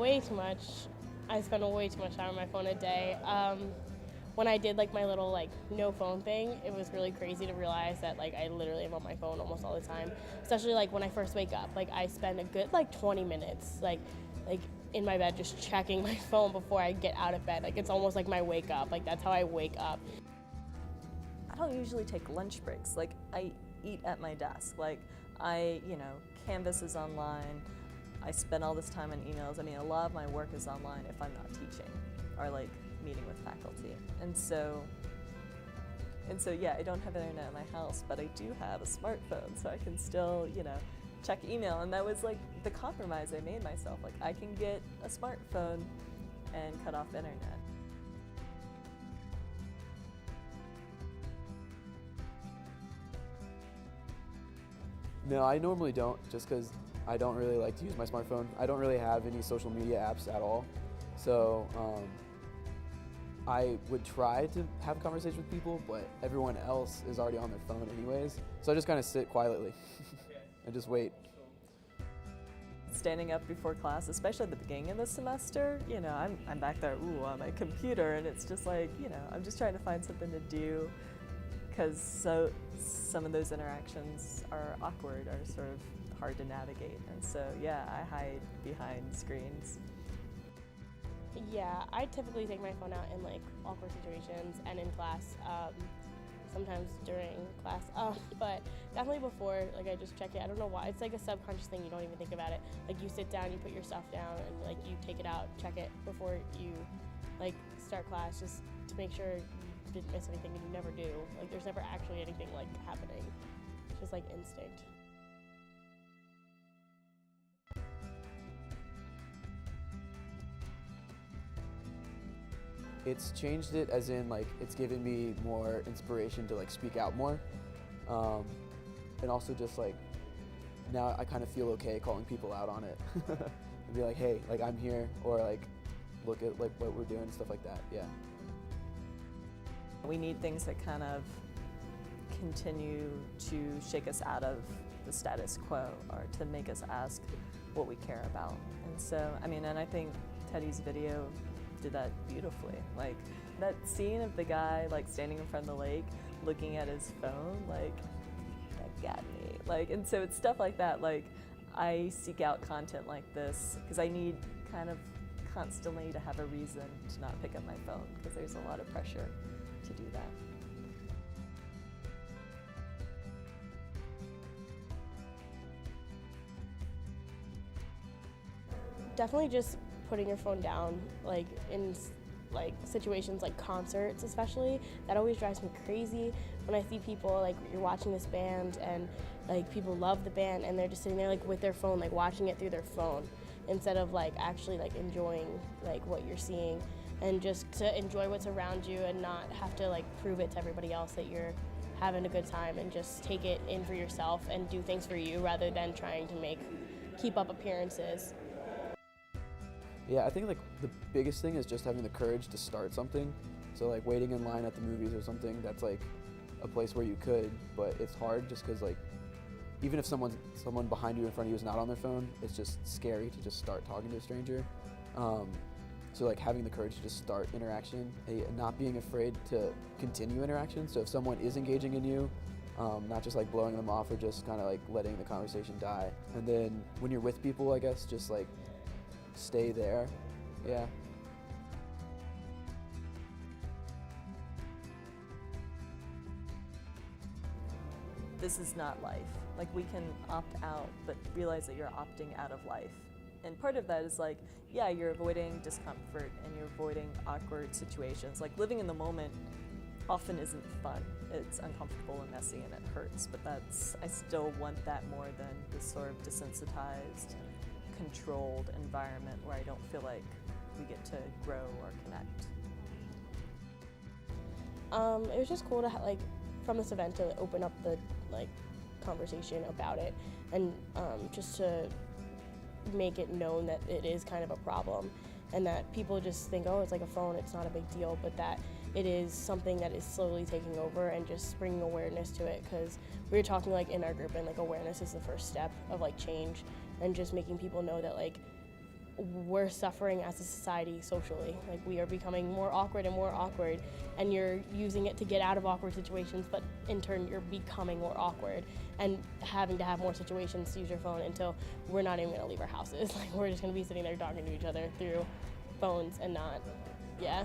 way too much. I spend way too much time on my phone a day. When I did like my little like no phone thing, it was really crazy to realize that like I literally am on my phone almost all the time. Especially like when I first wake up, like I spend a good like 20 minutes like in my bed just checking my phone before I get out of bed. Like it's almost like my wake up. Like that's how I wake up. I don't usually take lunch breaks. Like I eat at my desk. Like Canvas is online. I spend all this time on emails. I mean, a lot of my work is online if I'm not teaching or like meeting with faculty. And so yeah, I don't have internet in my house, but I do have a smartphone, so I can still, check email. And that was like the compromise I made myself. Like I can get a smartphone and cut off internet. No, I normally don't, just because I don't really like to use my smartphone. I don't really have any social media apps at all. So I would try to have a conversation with people, but everyone else is already on their phone anyways. So I just kind of sit quietly and just wait. Standing up before class, especially at the beginning of the semester, I'm back there on my computer, and it's just like, I'm just trying to find something to do, because some of those interactions are awkward or sort of hard to navigate. And so, yeah, I hide behind screens. Yeah, I typically take my phone out in like awkward situations and in class, sometimes during class, but definitely before, like I just check it. I don't know why, it's like a subconscious thing, you don't even think about it. Like you sit down, you put your stuff down, and like you take it out, check it before you like start class, just to make sure you didn't miss anything, and you never do. Like there's never actually anything like happening, it's just like instinct. It's changed it as in like it's given me more inspiration to like speak out more, and also just like now I kind of feel okay calling people out on it and be like, hey, like I'm here, or like look at like what we're doing and stuff like that. Yeah. We need things that kind of continue to shake us out of the status quo, or to make us ask what we care about. And so, and I think Teddy's video did that beautifully. Like that scene of the guy like standing in front of the lake looking at his phone, like that got me. Like, and so it's stuff like that. Like I seek out content like this because I need kind of constantly to have a reason to not pick up my phone, because there's a lot of pressure to do that. Definitely just putting your phone down, like in like situations like concerts especially. That always drives me crazy when I see people like you're watching this band and like people love the band and they're just sitting there like with their phone, like watching it through their phone instead of like actually like enjoying like what you're seeing, and just to enjoy what's around you and not have to like prove it to everybody else that you're having a good time, and just take it in for yourself and do things for you rather than trying to keep up appearances. Yeah, I think like the biggest thing is just having the courage to start something. So like waiting in line at the movies or something, that's like a place where you could, but it's hard just because like even if someone behind you, in front of you is not on their phone, it's just scary to just start talking to a stranger. So like having the courage to just start interaction, and not being afraid to continue interaction. So if someone is engaging in you, not just like blowing them off or just kind of like letting the conversation die. And then when you're with people, I guess, just like stay there. Yeah. This is not life. Like we can opt out, but realize that you're opting out of life. And part of that is like, yeah, you're avoiding discomfort and you're avoiding awkward situations. Like living in the moment often isn't fun. It's uncomfortable and messy and it hurts, but I still want that more than this sort of desensitized, controlled environment where I don't feel like we get to grow or connect. It was just cool to like from this event to open up the like conversation about it, and just to make it known that it is kind of a problem, and that people just think, oh, it's like a phone, it's not a big deal, but that it is something that is slowly taking over, and just bringing awareness to it, because we were talking like in our group, and like awareness is the first step of like change, and just making people know that like we're suffering as a society socially. Like, we are becoming more awkward and more awkward, and you're using it to get out of awkward situations, but in turn you're becoming more awkward and having to have more situations to use your phone until we're not even gonna leave our houses. Like, we're just gonna be sitting there talking to each other through phones and not, yeah.